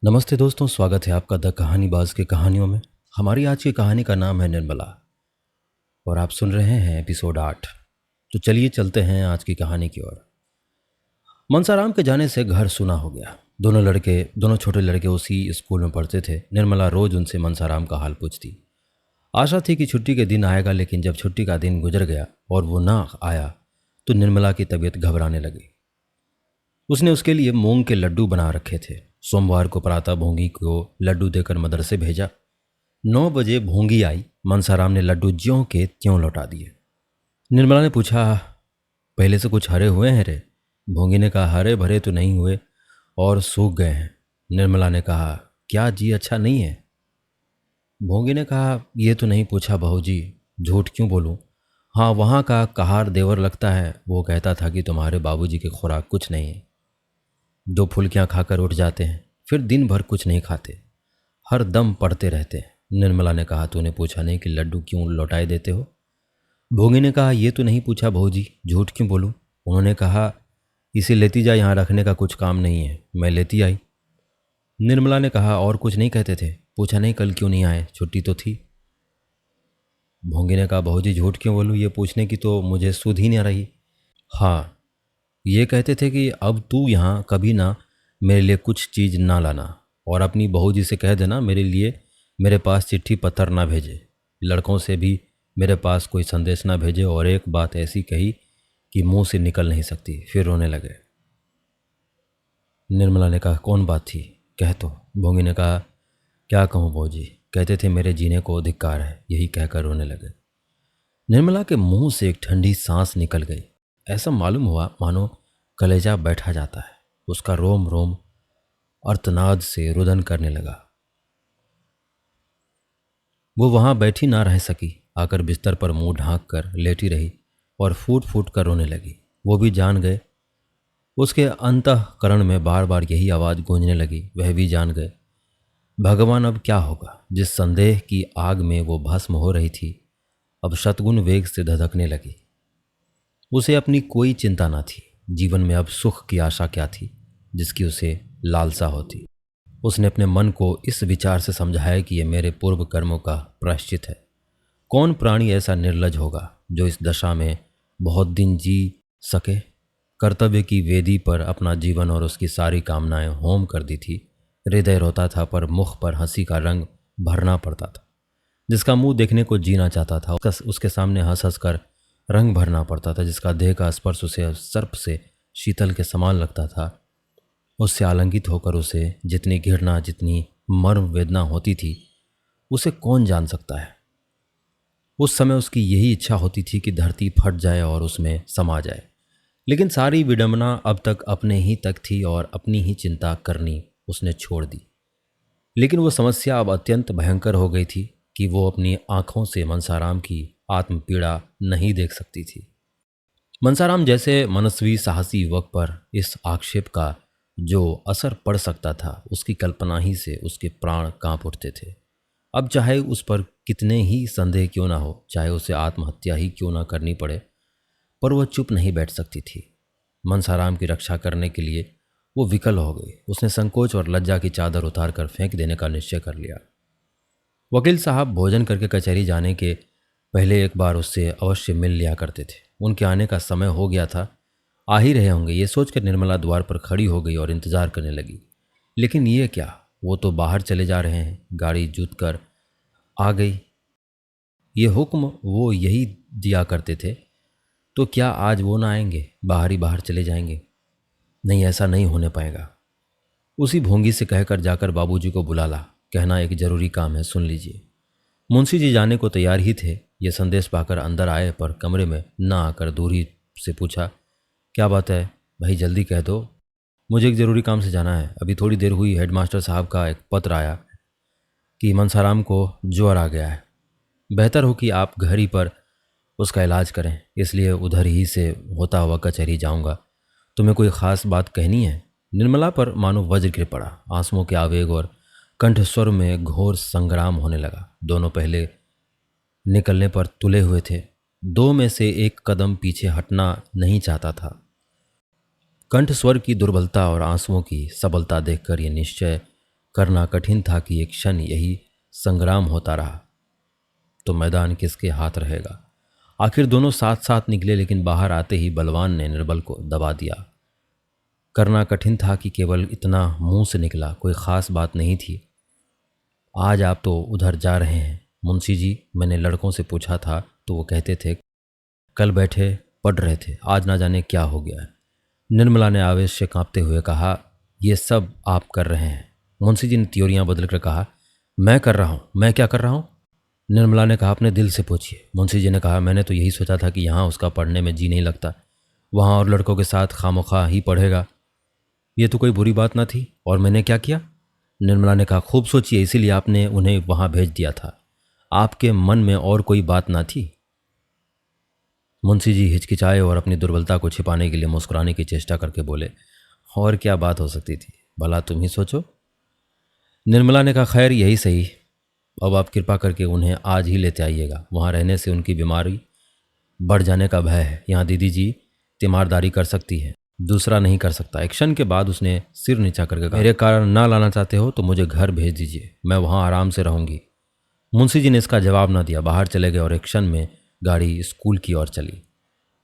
नमस्ते दोस्तों, स्वागत है आपका द कहानीबाज की कहानियों में। हमारी आज की कहानी का नाम है निर्मला और आप सुन रहे हैं एपिसोड 8। तो चलिए चलते हैं आज की कहानी की ओर। मनसाराम के जाने से घर सुना हो गया। दोनों छोटे लड़के उसी स्कूल में पढ़ते थे। निर्मला रोज उनसे मनसाराम का हाल पूछती। आशा थी कि छुट्टी के दिन आएगा, लेकिन जब छुट्टी का दिन गुजर गया और वो ना आया तो निर्मला की तबीयत घबराने लगी। उसने उसके लिए मूंग के लड्डू बना रखे थे। सोमवार को प्रातः भोंगी को लड्डू देकर मदरसे भेजा। 9 बजे भोंगी आई। मनसाराम ने लड्डू ज्यों के त्यों लौटा दिए। निर्मला ने पूछा, पहले से कुछ हरे हुए हैं रे? भोंगी ने कहा, हरे भरे तो नहीं हुए और सूख गए हैं। निर्मला ने कहा, क्या जी अच्छा नहीं है? भोंगी ने कहा, ये तो नहीं पूछा बहू जी, झूठ क्यों बोलूं? हाँ, वहाँ का कहार देवर लगता है, वो कहता था कि तुम्हारे बाबूजी की खुराक कुछ नहीं है। 2 फुल्कियाँ खाकर उठ जाते हैं, फिर दिन भर कुछ नहीं खाते, हर दम पढ़ते रहते हैं। निर्मला ने कहा, तूने पूछा नहीं कि लड्डू क्यों लौटाए देते हो? भोगी ने कहा, ये तो नहीं पूछा बहू जी, झूठ क्यों बोलूं? उन्होंने कहा, इसे लेती जा, यहाँ रखने का कुछ काम नहीं है। मैं लेती आई। निर्मला ने कहा, और कुछ नहीं कहते थे? पूछा नहीं कल क्यों नहीं आए, छुट्टी तो थी। भोंगी ने कहा, बहू जी झूठ क्यों बोलूं, ये पूछने की तो मुझे सुध ही नहीं रही। हाँ, ये कहते थे कि अब तू यहाँ कभी ना मेरे लिए कुछ चीज़ ना लाना और अपनी बहू जी से कह देना मेरे लिए मेरे पास चिट्ठी पत्थर ना भेजे, लड़कों से भी मेरे पास कोई संदेश ना भेजे। और एक बात ऐसी कही कि मुंह से निकल नहीं सकती। फिर रोने लगे। निर्मला ने कहा, कौन बात थी, कह तो। भोंगी ने कहा, क्या कहूँ बहू जी, कहते थे मेरे जीने को धिक्कार है, यही कहकर रोने लगे। निर्मला के मुंह से एक ठंडी सांस निकल गई। ऐसा मालूम हुआ मानो कलेजा बैठा जाता है। उसका रोम रोम अर्थनाद से रुदन करने लगा। वो वहां बैठी ना रह सकी, आकर बिस्तर पर मुंह ढांक कर लेटी रही और फूट फूट कर रोने लगी। वो भी जान गए। उसके अंतःकरण में बार बार यही आवाज़ गूंजने लगी। वह भी जान गए। भगवान, अब क्या होगा? जिस संदेह की आग में वो भस्म हो रही थी, अब शतगुण वेग से धधकने लगी। उसे अपनी कोई चिंता ना थी। जीवन में अब सुख की आशा क्या थी जिसकी उसे लालसा होती? उसने अपने मन को इस विचार से समझाया कि यह मेरे पूर्व कर्मों का प्रायश्चित है। कौन प्राणी ऐसा निर्लज होगा जो इस दशा में बहुत दिन जी सके? कर्तव्य की वेदी पर अपना जीवन और उसकी सारी कामनाएं होम कर दी थी। हृदय रोता था, पर मुख पर हंसी का रंग भरना पड़ता था। जिसका मुंह देखने को जीना चाहता था, उसके सामने हंस हंस कर रंग भरना पड़ता था। जिसका देह का स्पर्श उसे सर्प से शीतल के समान लगता था, उससे आलिंगित होकर उसे जितनी घृणा, जितनी मर्म वेदना होती थी, उसे कौन जान सकता है। उस समय उसकी यही इच्छा होती थी कि धरती फट जाए और उसमें समा जाए। लेकिन सारी विडंबना अब तक अपने ही तक थी और अपनी ही चिंता करनी उसने छोड़ दी। लेकिन वो समस्या अब अत्यंत भयंकर हो गई थी कि वो अपनी आंखों से मनसाराम की आत्म पीड़ा नहीं देख सकती थी। मनसाराम जैसे मनस्वी साहसी युवक पर इस आक्षेप का जो असर पड़ सकता था, उसकी कल्पना ही से उसके प्राण कांप उठते थे। अब चाहे उस पर कितने ही संदेह क्यों ना हो, चाहे उसे आत्महत्या ही क्यों ना करनी पड़े, पर वह चुप नहीं बैठ सकती थी। मनसाराम की रक्षा करने के लिए वो विकल हो गई। उसने संकोच और लज्जा की चादर उतार कर फेंक देने का निश्चय कर लिया। वकील साहब भोजन करके कचहरी जाने के पहले एक बार उससे अवश्य मिल लिया करते थे। उनके आने का समय हो गया था, आ ही रहे होंगे, ये सोचकर निर्मला द्वार पर खड़ी हो गई और इंतजार करने लगी। लेकिन ये क्या, वो तो बाहर चले जा रहे हैं। गाड़ी जूत कर आ गई। ये हुक्म वो यही दिया करते थे, तो क्या आज वो ना आएंगे, बाहर ही बाहर चले जाएंगे? नहीं, ऐसा नहीं होने पाएगा। उसी भोंगी से कहकर जाकर बाबूजी को बुला ला, कहना एक जरूरी काम है, सुन लीजिए। मुंशी जी जाने को तैयार ही थे। ये संदेश पाकर अंदर आए, पर कमरे में ना आकर दूरी से पूछा, क्या बात है भाई, जल्दी कह दो, मुझे एक ज़रूरी काम से जाना है। अभी थोड़ी देर हुई हेडमास्टर साहब का एक पत्र आया कि मनसाराम को ज्वर आ गया है। बेहतर हो कि आप घर ही पर उसका इलाज करें, इसलिए उधर ही से होता हुआ कचहरी जाऊंगा। तुम्हें कोई ख़ास बात कहनी है? निर्मला पर मानो वज्र गिर पड़ा। आंसुओं के आवेग और कंठस्वर में घोर संग्राम होने लगा। दोनों पहले निकलने पर तुले हुए थे। दो में से एक कदम पीछे हटना नहीं चाहता था। कंठस्वर की दुर्बलता और आंसुओं की सबलता देखकर यह निश्चय करना कठिन था कि एक क्षण यही संग्राम होता रहा तो मैदान किसके हाथ रहेगा। आखिर दोनों साथ साथ निकले, लेकिन बाहर आते ही बलवान ने निर्बल को दबा दिया। करना कठिन था कि केवल इतना मुंह से निकला, कोई ख़ास बात नहीं थी। आज आप तो उधर जा रहे हैं मुंशी जी, मैंने लड़कों से पूछा था तो वो कहते थे कल बैठे पढ़ रहे थे, आज ना जाने क्या हो गया है। निर्मला ने आवेश से कांपते हुए कहा, ये सब आप कर रहे हैं। मुंशी जी ने त्योरियां बदलकर कहा, मैं कर रहा हूँ? मैं क्या कर रहा हूँ? निर्मला ने कहा, अपने दिल से पूछिए। मुंशी जी ने कहा, मैंने तो यही सोचा था कि यहाँ उसका पढ़ने में जी नहीं लगता, वहाँ और लड़कों के साथ खामोखा ही पढ़ेगा। ये तो कोई बुरी बात ना थी, और मैंने क्या किया? निर्मला ने कहा, खूब सोचिए, इसीलिए आपने उन्हें वहाँ भेज दिया था। आपके मन में और कोई बात ना थी? मुंशी जी हिचकिचाए और अपनी दुर्बलता को छिपाने के लिए मुस्कुराने की चेष्टा करके बोले, और क्या बात हो सकती थी, भला तुम ही सोचो। निर्मला ने कहा, खैर यही सही, अब आप कृपा करके उन्हें आज ही लेते आइएगा। वहाँ रहने से उनकी बीमारी बढ़ जाने का भय है। यहाँ दीदी जी तीमारदारी कर सकती है, दूसरा नहीं कर सकता। एक क्षण के बाद उसने सिर नीचा करके कहा, मेरे कारण ना लाना चाहते हो तो मुझे घर भेज दीजिए, मैं वहाँ आराम से रहूँगी। मुंशी जी ने इसका जवाब ना दिया, बाहर चले गए और एक क्षण में गाड़ी स्कूल की ओर चली।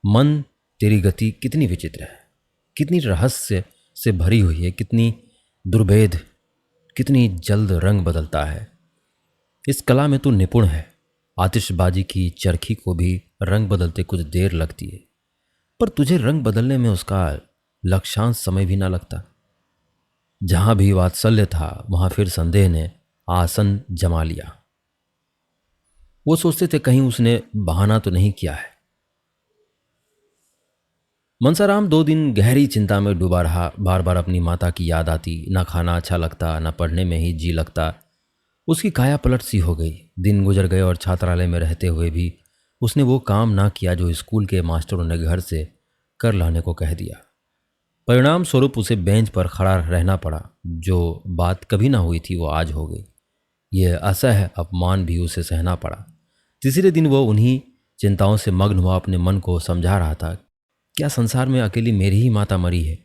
मन तेरी गति कितनी विचित्र है, कितनी रहस्य से भरी हुई है, कितनी दुर्भेद, कितनी जल्द रंग बदलता है। इस कला में तू निपुण है। आतिशबाजी की चरखी को भी रंग बदलते कुछ देर लगती है, पर तुझे रंग बदलने में उसका लक्षांश समय भी ना लगता। जहां भी वात्सल्य था वहां फिर संदेह ने आसन जमा लिया। वो सोचते थे कहीं उसने बहाना तो नहीं किया है। मनसाराम 2 दिन गहरी चिंता में डूबा रहा। बार बार अपनी माता की याद आती, ना खाना अच्छा लगता, ना पढ़ने में ही जी लगता। उसकी काया पलट सी हो गई। दिन गुजर गए और छात्रालय में रहते हुए भी उसने वो काम ना किया जो स्कूल के मास्टरों ने घर से कर लाने को कह दिया। परिणाम स्वरूप उसे बेंच पर खड़ा रहना पड़ा। जो बात कभी ना हुई थी वो आज हो गई। यह असह्य अपमान भी उसे सहना पड़ा। तीसरे दिन वो उन्हीं चिंताओं से मग्न हुआ अपने मन को समझा रहा था, क्या संसार में अकेली मेरी ही माता मरी है?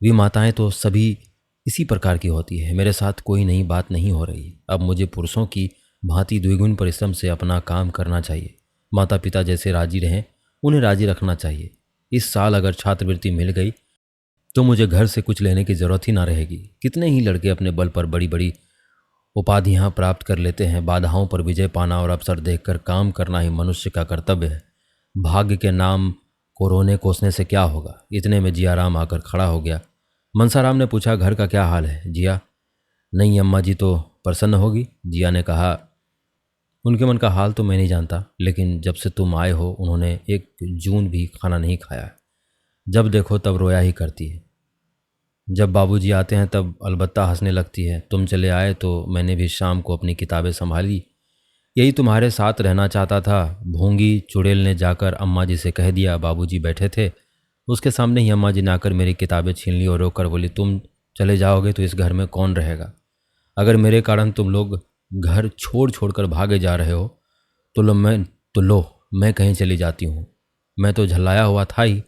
वे माताएं तो सभी इसी प्रकार की होती है। मेरे साथ कोई नई बात नहीं हो रही। अब मुझे पुरुषों की भांति द्विगुण परिश्रम से अपना काम करना चाहिए। माता पिता जैसे राजी रहें उन्हें राजी रखना चाहिए। इस साल अगर छात्रवृत्ति मिल गई तो मुझे घर से कुछ लेने की जरूरत ही ना रहेगी। कितने ही लड़के अपने बल पर बड़ी बड़ी उपाधियां प्राप्त कर लेते हैं। बाधाओं पर विजय पाना और अवसर देखकर काम करना ही मनुष्य का कर्तव्य है। भाग्य के नाम को रोने कोसने से क्या होगा? इतने में जियाराम आकर खड़ा हो गया। मनसाराम ने पूछा, घर का क्या हाल है जिया? नहीं, अम्मा जी तो प्रसन्न होगी। जिया ने कहा, उनके मन का हाल तो मैं नहीं जानता, लेकिन जब से तुम आए हो उन्होंने एक जून भी खाना नहीं खाया। जब देखो तब रोया ही करती है। जब बाबूजी आते हैं तब अलबत्ता हंसने लगती है। तुम चले आए तो मैंने भी शाम को अपनी किताबें संभाली। यही तुम्हारे साथ रहना चाहता था। भोंगी चुड़ैल ने जाकर अम्मा जी से कह दिया। बाबूजी बैठे थे, उसके सामने ही अम्मा जी ने आकर मेरी किताबें छीन ली और रोकर बोली, तुम चले जाओगे तो इस घर में कौन रहेगा? अगर मेरे कारण तुम लोग घर छोड़ छोड़ कर भागे जा रहे हो तो लो मैं कहीं चली जाती हूँ। मैं तो झल्लाया हुआ था ही।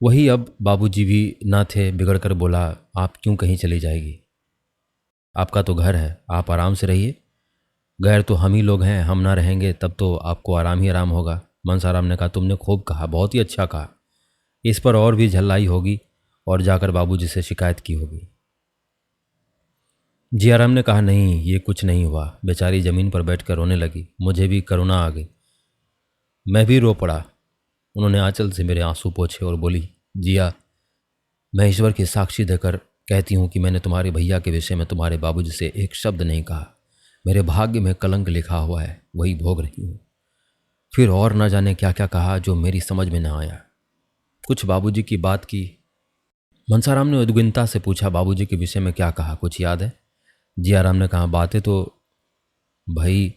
वही अब बाबूजी भी ना थे। बिगड़ कर बोला, आप क्यों कहीं चली जाएगी? आपका तो घर है, आप आराम से रहिए। गैर तो हम ही लोग हैं, हम ना रहेंगे तब तो आपको आराम ही आराम होगा। मनसाराम ने कहा, तुमने खूब कहा, बहुत ही अच्छा कहा। इस पर और भी झल्लाई होगी और जाकर बाबूजी से शिकायत की होगी। जियाराम ने कहा, नहीं ये कुछ नहीं हुआ। बेचारी जमीन पर बैठकर रोने लगी। मुझे भी करुणा आ गई, मैं भी रो पड़ा। उन्होंने आंचल से मेरे आंसू पोंछे और बोली, जिया, मैं ईश्वर की साक्षी देकर कहती हूँ कि मैंने तुम्हारे भैया के विषय में तुम्हारे बाबूजी से एक शब्द नहीं कहा। मेरे भाग्य में कलंक लिखा हुआ है, वही भोग रही हूँ। फिर और न जाने क्या क्या कहा जो मेरी समझ में न आया। कुछ बाबूजी की बात की। मनसाराम ने उद्विग्नता से पूछा, बाबूजी के विषय में क्या कहा, कुछ याद है? जियाराम ने कहा, बातें तो भाई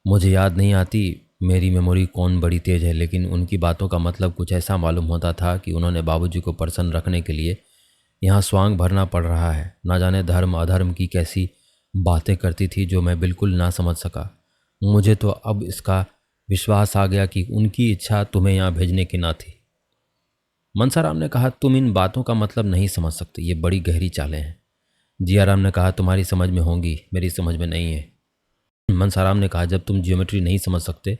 मुझे याद नहीं आती, मेरी मेमोरी कौन बड़ी तेज है, लेकिन उनकी बातों का मतलब कुछ ऐसा मालूम होता था कि उन्होंने बाबूजी को प्रसन्न रखने के लिए यहाँ स्वांग भरना पड़ रहा है। ना जाने धर्म अधर्म की कैसी बातें करती थी जो मैं बिल्कुल ना समझ सका। मुझे तो अब इसका विश्वास आ गया कि उनकी इच्छा तुम्हें यहाँ भेजने की ना थी। मनसाराम ने कहा, तुम इन बातों का मतलब नहीं समझ सकते, ये बड़ी गहरी चालें हैं। जियाराम ने कहा, तुम्हारी समझ में होंगी, मेरी समझ में नहीं है। मनसाराम ने कहा, जब तुम ज्योमेट्री नहीं समझ सकते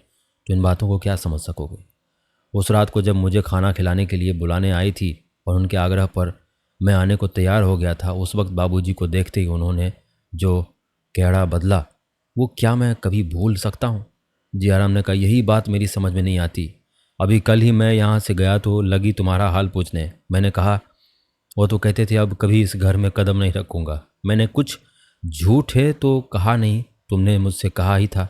तो इन बातों को क्या समझ सकोगे। उस रात को जब मुझे खाना खिलाने के लिए बुलाने आई थी और उनके आग्रह पर मैं आने को तैयार हो गया था, उस वक्त बाबूजी को देखते ही उन्होंने जो कहड़ा बदला वो क्या मैं कभी भूल सकता हूँ। जियाराम ने कहा, यही बात मेरी समझ में नहीं आती। अभी कल ही मैं यहाँ से गया तो लगी तुम्हारा हाल पूछने। मैंने कहा, वो तो कहते थे अब कभी इस घर में कदम नहीं रखूँगा। मैंने कुछ झूठ है तो कहा नहीं, तुमने मुझसे कहा ही था।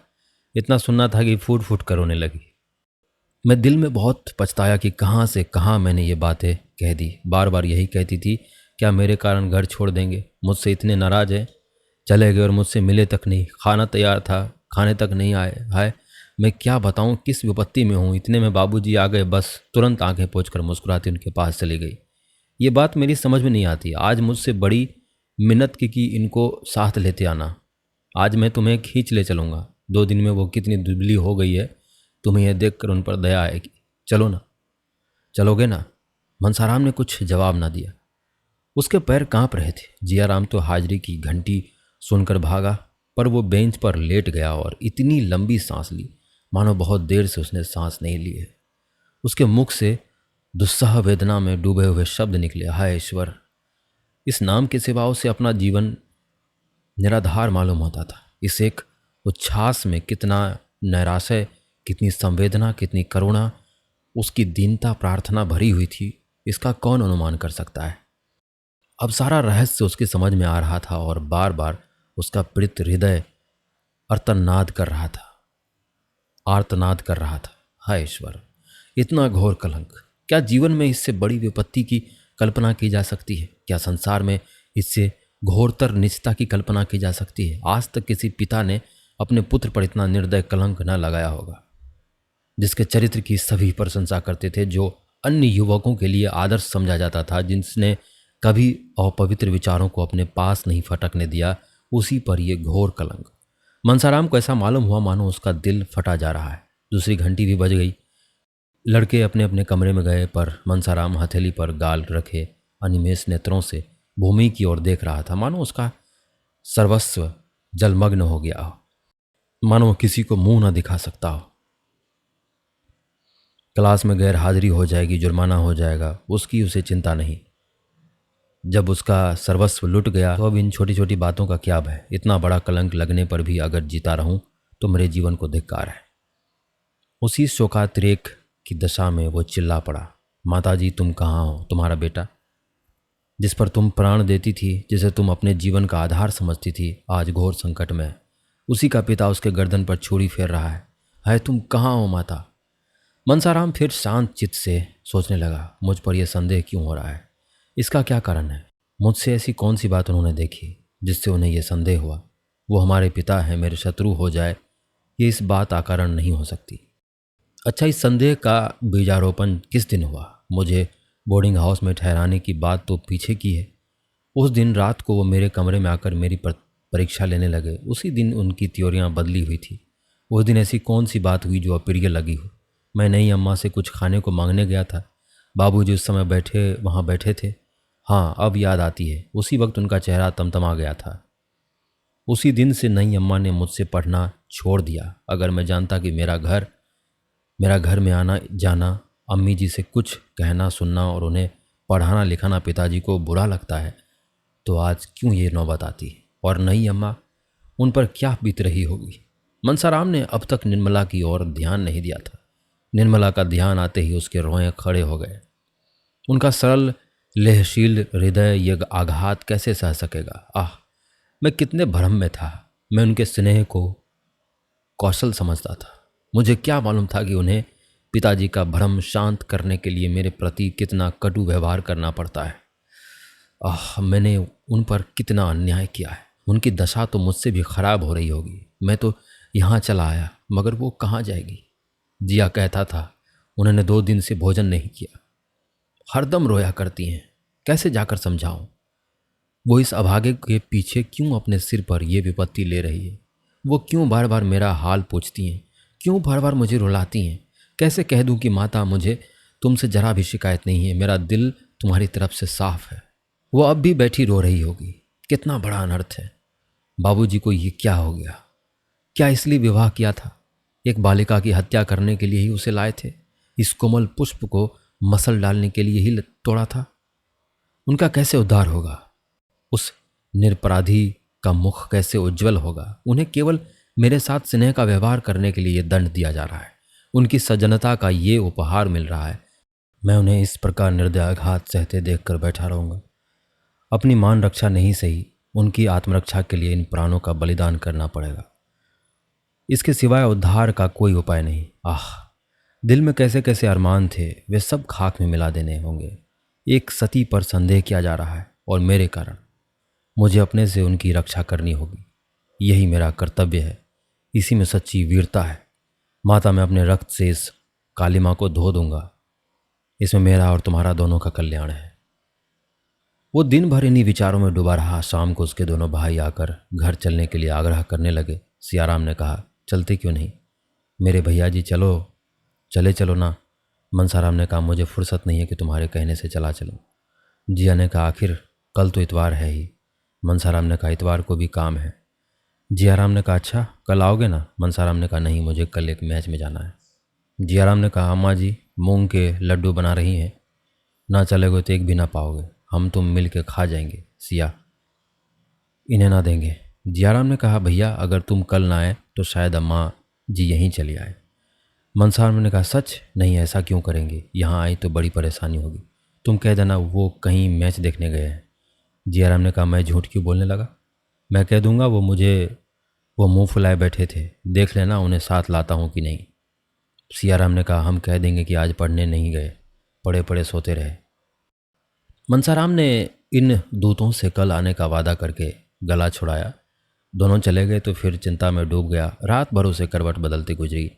इतना सुनना था कि फूट फूट कर रोने लगी। मैं दिल में बहुत पछताया कि कहाँ से कहाँ मैंने ये बातें कह दी। बार बार यही कहती थी, क्या मेरे कारण घर छोड़ देंगे, मुझसे इतने नाराज़ हैं। चले गए और मुझसे मिले तक नहीं, खाना तैयार था खाने तक नहीं आए। हाय, मैं क्या बताऊं किस विपत्ति में हूँ। इतने में बाबूजी आ गए, बस तुरंत आंखें पोंछकर मुस्कुराती उनके पास चली गई। ये बात मेरी समझ में नहीं आती। आज मुझसे बड़ी मिन्नत की कि इनको साथ लेते आना। आज मैं तुम्हें खींच ले चलूँगा। 2 दिन में वो कितनी दुबली हो गई है, तुम्हें यह देखकर उन पर दया आएगी। चलो ना, चलोगे ना। मनसाराम ने कुछ जवाब ना दिया। उसके पैर कांप रहे थे। जियाराम तो हाजिरी की घंटी सुनकर भागा, पर वो बेंच पर लेट गया और इतनी लंबी सांस ली मानो बहुत देर से उसने सांस नहीं ली है। उसके मुख से दुस्सह वेदना में डूबे हुए शब्द निकले, हाय ईश्वर। इस नाम के सिवा उसे अपना जीवन निराधार मालूम होता था। इस एक उच्छ्वास में कितना नैराश्य, कितनी संवेदना, कितनी करुणा, उसकी दीनता प्रार्थना भरी हुई थी, इसका कौन अनुमान कर सकता है। अब सारा रहस्य उसकी समझ में आ रहा था और बार बार उसका पीड़ित हृदय आर्तनाद कर रहा था, आर्तनाद कर रहा था। हाय ईश्वर, इतना घोर कलंक, क्या जीवन में इससे बड़ी विपत्ति की कल्पना की जा सकती है। क्या संसार में इससे घोरतर निजता की कल्पना की जा सकती है। आज तक किसी पिता ने अपने पुत्र पर इतना निर्दय कलंक न लगाया होगा, जिसके चरित्र की सभी प्रशंसा करते थे, जो अन्य युवकों के लिए आदर्श समझा जाता था, जिसने कभी अपवित्र विचारों को अपने पास नहीं फटकने दिया, उसी पर यह घोर कलंक। मनसाराम को ऐसा मालूम हुआ मानो उसका दिल फटा जा रहा है। दूसरी घंटी भी बज गई। लड़के अपने अपने कमरे में गए, पर मनसाराम हथेली पर गाल रखे अनिमेष नेत्रों से भूमि की ओर देख रहा था, मानो उसका सर्वस्व जलमग्न हो गया हो, मानो किसी को मुंह न दिखा सकता हो। क्लास में गैर हाजिरी हो जाएगी, जुर्माना हो जाएगा, उसकी उसे चिंता नहीं। जब उसका सर्वस्व लुट गया तो अब इन छोटी छोटी बातों का क्या भय। इतना बड़ा कलंक लगने पर भी अगर जीता रहूं तो मेरे जीवन को धिक्कार है। उसी शोकातिरेक की दशा में वो चिल्ला पड़ा, माताजी तुम कहाँ हो। तुम्हारा बेटा, जिस पर तुम प्राण देती थी, जिसे तुम अपने जीवन का आधार समझती थी, आज घोर संकट में है। उसी का पिता उसके गर्दन पर छुरी फेर रहा है। हाय, तुम कहाँ हो माता। मनसाराम फिर शांत चित्त से सोचने लगा, मुझ पर यह संदेह क्यों हो रहा है, इसका क्या कारण है। मुझसे ऐसी कौन सी बात उन्होंने देखी जिससे उन्हें यह संदेह हुआ। वो हमारे पिता हैं, मेरे शत्रु हो जाए, ये इस बात का कारण नहीं हो सकती। अच्छा, इस संदेह का बीजारोपण किस दिन हुआ। मुझे बोर्डिंग हाउस में ठहराने की बात तो पीछे की है। उस दिन रात को वो मेरे कमरे में आकर मेरी परीक्षा लेने लगे। उसी दिन उनकी त्योरियां बदली हुई थी। उस दिन ऐसी कौन सी बात हुई जो अप्रिय लगी हो। मैं नई अम्मा से कुछ खाने को मांगने गया था। बाबूजी उस समय वहाँ बैठे थे। हाँ, अब याद आती है, उसी वक्त उनका चेहरा तमतमा गया था। उसी दिन से नई अम्मा ने मुझसे पढ़ना छोड़ दिया। अगर मैं जानता कि मेरा घर में आना जाना, अम्मी जी से कुछ कहना सुनना और उन्हें पढ़ाना लिखाना पिताजी को बुरा लगता है, तो आज क्यों ये नौबत आती। और नई अम्मा, उन पर क्या बीत रही होगी। मनसाराम ने अब तक निर्मला की ओर ध्यान नहीं दिया था। निर्मला का ध्यान आते ही उसके रोए खड़े हो गए। उनका सरल लेहशील हृदय यह आघात कैसे सह सकेगा। आह, मैं कितने भ्रम में था। मैं उनके स्नेह को कौशल समझता था। मुझे क्या मालूम था कि उन्हें पिताजी का भ्रम शांत करने के लिए मेरे प्रति कितना कटु व्यवहार करना पड़ता है। आह, मैंने उन पर कितना अन्याय किया है। उनकी दशा तो मुझसे भी खराब हो रही होगी। मैं तो यहाँ चला आया, मगर वो कहाँ जाएगी। जिया कहता था, उन्होंने 2 दिन से भोजन नहीं किया, हरदम रोया करती हैं। कैसे जाकर समझाऊं। वो इस अभागे के पीछे क्यों अपने सिर पर यह विपत्ति ले रही है। वो क्यों बार बार मेरा हाल पूछती हैं, क्यों बार बार मुझे रुलाती हैं। कैसे कह दूं कि माता, मुझे तुमसे जरा भी शिकायत नहीं है, मेरा दिल तुम्हारी तरफ से साफ है। वो अब भी बैठी रो रही होगी। कितना बड़ा अनर्थ है। बाबूजी को ये क्या हो गया? क्या इसलिए विवाह किया था? एक बालिका की हत्या करने के लिए ही उसे लाए थे? इस कोमल पुष्प को मसल डालने के लिए ही तोड़ा था? उनका कैसे उद्धार होगा? उस निरपराधी का मुख कैसे उज्जवल होगा? उन्हें केवल मेरे साथ स्नेह का व्यवहार करने के लिए ये दंड दिया जा रहा है, उनकी सज्जनता का ये उपहार मिल रहा है। मैं उन्हें इस प्रकार निर्दयाघात सहते देखकर बैठा रहूंगा? अपनी मान रक्षा नहीं सही, उनकी आत्मरक्षा के लिए इन प्राणों का बलिदान करना पड़ेगा। इसके सिवाय उद्धार का कोई उपाय नहीं। आह, दिल में कैसे कैसे अरमान थे, वे सब खाक में मिला देने होंगे। एक सती पर संदेह किया जा रहा है और मेरे कारण। मुझे अपने से उनकी रक्षा करनी होगी, यही मेरा कर्तव्य है, इसी में सच्ची वीरता है। माता, मैं अपने रक्त से इस कालिमा को धो दूंगा, इसमें मेरा और तुम्हारा दोनों का कल्याण है। वो दिन भर इन्हीं विचारों में डूबा रहा। शाम को उसके दोनों भाई आकर घर चलने के लिए आग्रह करने लगे। सियाराम ने कहा, चलते क्यों नहीं? मेरे भैया जी, चलो ना। मनसाराम ने कहा, मुझे फुर्सत नहीं है कि तुम्हारे कहने से चला चलूं। जिया ने कहा, आखिर कल तो इतवार है ही। मनसाराम ने कहा, इतवार को भी काम है। जियाराम ने कहा, अच्छा कल आओगे ना? मनसाराम ने कहा, नहीं, मुझे कल एक मैच में जाना है। जियाराम ने कहा, अम्मा जी मूंग के लड्डू बना रही हैं, ना चलोगे तो एक भी ना पाओगे, हम तुम मिल के खा जाएंगे। सिया, इन्हें ना देंगे। जियाराम ने कहा, भैया अगर तुम कल ना आए तो शायद अम्मा जी यहीं चली आए। मनसाराम ने कहा, सच? नहीं, ऐसा क्यों करेंगे, यहाँ आई तो बड़ी परेशानी होगी। तुम कह देना वो कहीं मैच देखने गए हैं। जियाराम ने कहा, मैं झूठ क्यों बोलने लगा? मैं कह दूंगा वो मुंह फुलाए बैठे थे, देख लेना उन्हें साथ लाता हूँ कि नहीं। सियाराम ने कहा, हम कह देंगे कि आज पढ़ने नहीं गए, पड़े पड़े सोते रहे। मनसाराम ने इन दूतों से कल आने का वादा करके गला छुड़ाया। दोनों चले गए तो फिर चिंता में डूब गया। रात भर उसे करवट बदलती गुजरी।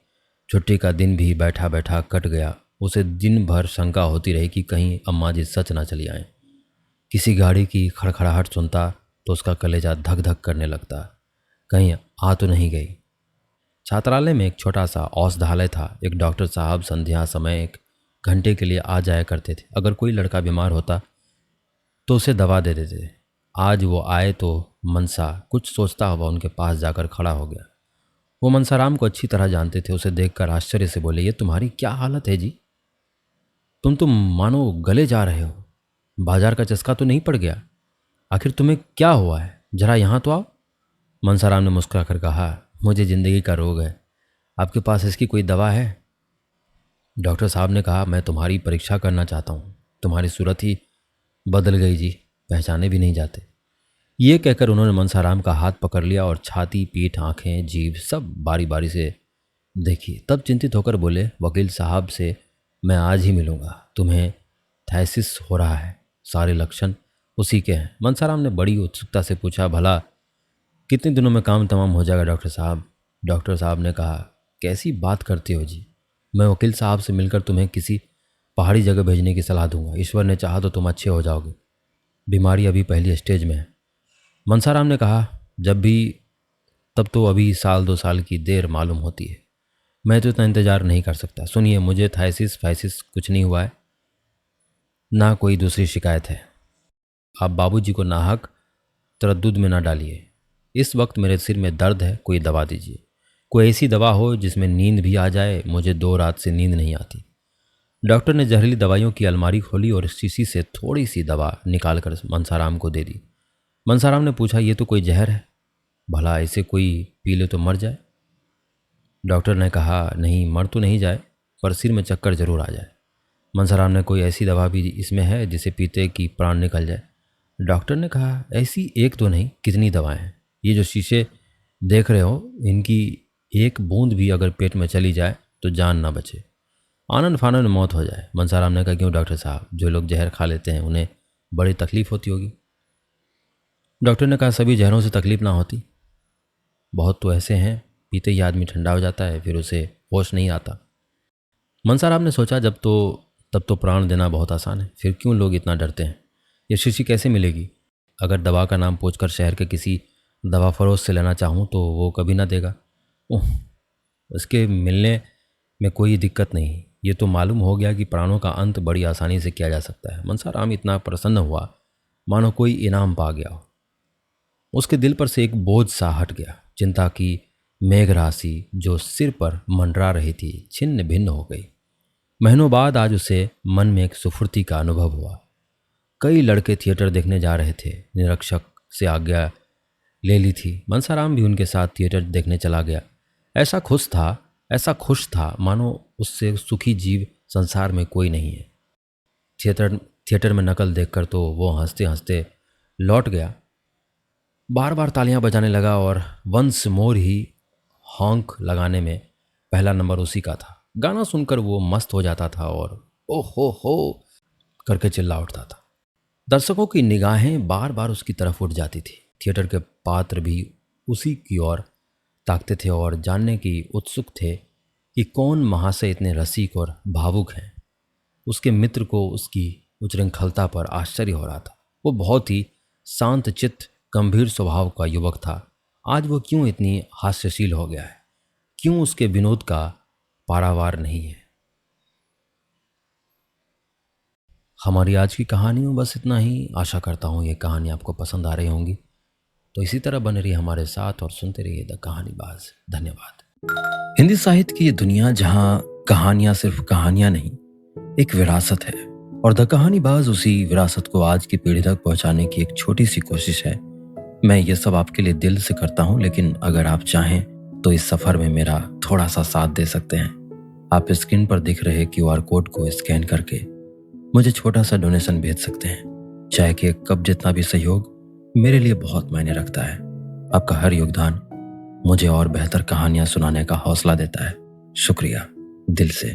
छुट्टी का दिन भी बैठा बैठा कट गया। उसे दिन भर शंका होती रही कि कहीं अम्मा जी सच ना चली आएं। किसी गाड़ी की खड़खड़ाहट सुनता तो उसका कलेजा धक धक करने लगता, कहीं आ तो नहीं गई। छात्रालय में एक छोटा सा औषधालय था। एक डॉक्टर साहब संध्या समय 1 घंटे के लिए आ जाया करते थे। अगर कोई लड़का बीमार होता तो उसे दवा दे देते थे। आज वो आए तो मनसा कुछ सोचता हुआ उनके पास जाकर खड़ा हो गया। वो मनसाराम को अच्छी तरह जानते थे। उसे देखकर आश्चर्य से बोले, ये तुम्हारी क्या हालत है जी? तुम मानो गले जा रहे हो। बाजार का चस्का तो नहीं पड़ गया? आखिर तुम्हें क्या हुआ है? जरा यहाँ तो आओ। मनसाराम ने मुस्कुरा कर कहा, मुझे जिंदगी का रोग है, आपके पास इसकी कोई दवा है? डॉक्टर साहब ने कहा, मैं तुम्हारी परीक्षा करना चाहता हूँ। तुम्हारी सूरत ही बदल गई जी, पहचाने भी नहीं जाते। ये कहकर उन्होंने मनसाराम का हाथ पकड़ लिया और छाती, पीठ, आंखें, जीभ सब बारी बारी से देखी। तब चिंतित होकर बोले, वकील साहब से मैं आज ही मिलूंगा। तुम्हें थायसिस हो रहा है, सारे लक्षण उसी के हैं। मनसाराम ने बड़ी उत्सुकता से पूछा, भला कितने दिनों में काम तमाम हो जाएगा डॉक्टर साहब? डॉक्टर साहब ने कहा, कैसी बात करते हो जी, मैं वकील साहब से मिलकर तुम्हें किसी पहाड़ी जगह भेजने की सलाह दूंगा। ईश्वर ने चाहा तो तुम अच्छे हो जाओगे, बीमारी अभी पहली स्टेज में है। मनसाराम ने कहा, जब भी तब तो अभी 1-2 साल की देर मालूम होती है, मैं तो इतना इंतजार नहीं कर सकता। सुनिए, मुझे थायसिस फाइसिस कुछ नहीं हुआ है, ना कोई दूसरी शिकायत है। आप बाबूजी को नाहक तरद्दुद में ना डालिए। इस वक्त मेरे सिर में दर्द है, कोई दवा दीजिए। कोई ऐसी दवा हो जिसमें नींद भी आ जाए, मुझे 2 रात से नींद नहीं आती। डॉक्टर ने जहरीली दवाइयों की अलमारी खोली और शीशी से थोड़ी सी दवा निकालकर मनसाराम को दे दी। मनसाराम ने पूछा, ये तो कोई जहर है, भला इसे कोई पी ले तो मर जाए? डॉक्टर ने कहा, नहीं, मर तो नहीं जाए, पर सिर में चक्कर जरूर आ जाए। मनसाराम ने, कोई ऐसी दवा भी इसमें है जिसे पीते कि प्राण निकल जाए? डॉक्टर ने कहा, ऐसी एक तो नहीं, कितनी दवाएं हैं। ये जो शीशे देख रहे हो, इनकी एक बूंद भी अगर पेट में चली जाए तो जान ना बचे, आनन फानन में मौत हो जाए। मनसाराम ने कहा, क्यों डॉक्टर साहब, जो लोग जहर खा लेते हैं उन्हें बड़ी तकलीफ होती होगी। डॉक्टर ने कहा, सभी जहरों से तकलीफ ना होती, बहुत तो ऐसे हैं पीते ही आदमी ठंडा हो जाता है, फिर उसे होश नहीं आता। मनसाराम ने सोचा, तब तो प्राण देना बहुत आसान है, फिर क्यों लोग इतना डरते हैं? ये शीशी कैसे मिलेगी? अगर दवा का नाम पूछकर शहर के किसी दवा फरोश से लेना चाहूँ तो वो कभी ना देगा। ओह, उसके मिलने में कोई दिक्कत नहीं। ये तो मालूम हो गया कि प्राणों का अंत बड़ी आसानी से किया जा सकता है। मनसाराम इतना प्रसन्न हुआ मानो कोई इनाम पा गया हो। उसके दिल पर से एक बोझ सा हट गया। चिंता की मेघ राशि जो सिर पर मंडरा रही थी छिन्न भिन्न हो गई। महीनों बाद आज उसे मन में एक सुफुर्ती का अनुभव हुआ। कई लड़के थिएटर देखने जा रहे थे। निरीक्षक से आज्ञा ले ली थी। मनसाराम भी उनके साथ थिएटर देखने चला गया। ऐसा खुश था मानो उससे सुखी जीव संसार में कोई नहीं है। थिएटर में नकल देखकर तो वो हंसते हंसते लौट गया। बार बार तालियां बजाने लगा और वंस मोर ही हॉन्क लगाने में पहला नंबर उसी का था। गाना सुनकर वो मस्त हो जाता था और ओ हो करके चिल्ला उठता था। दर्शकों की निगाहें बार बार उसकी तरफ उठ जाती थी। थिएटर के पात्र भी उसी की ओर ताकते थे और जानने की उत्सुक थे कि कौन महाशय इतने रसिक और भावुक हैं। उसके मित्र को उसकी उच्चृंखलता पर आश्चर्य हो रहा था। वो बहुत ही शांत चित्त गंभीर स्वभाव का युवक था। आज वो क्यों इतनी हास्यशील हो गया है? क्यों उसके विनोद का पारावार नहीं है? हमारी आज की कहानी में बस इतना ही। आशा करता हूँ ये कहानी आपको पसंद आ रही होंगी। तो इसी तरह बने रहिए हमारे साथ और सुनते रहिए द कहानीबाज। धन्यवाद। हिंदी साहित्य की ये दुनिया जहाँ कहानियां सिर्फ कहानियां नहीं, एक विरासत है, और द कहानीबाज उसी विरासत को आज की पीढ़ी तक पहुंचाने की एक छोटी सी कोशिश है। मैं ये सब आपके लिए दिल से करता हूँ, लेकिन अगर आप चाहें तो इस सफर में मेरा थोड़ा सा साथ दे सकते हैं। आप स्क्रीन पर दिख रहे QR कोड को स्कैन करके मुझे छोटा सा डोनेशन भेज सकते हैं। चाहे कि एक कप जितना भी सहयोग मेरे लिए बहुत मायने रखता है। आपका हर योगदान मुझे और बेहतर कहानियां सुनाने का हौसला देता है। शुक्रिया दिल से।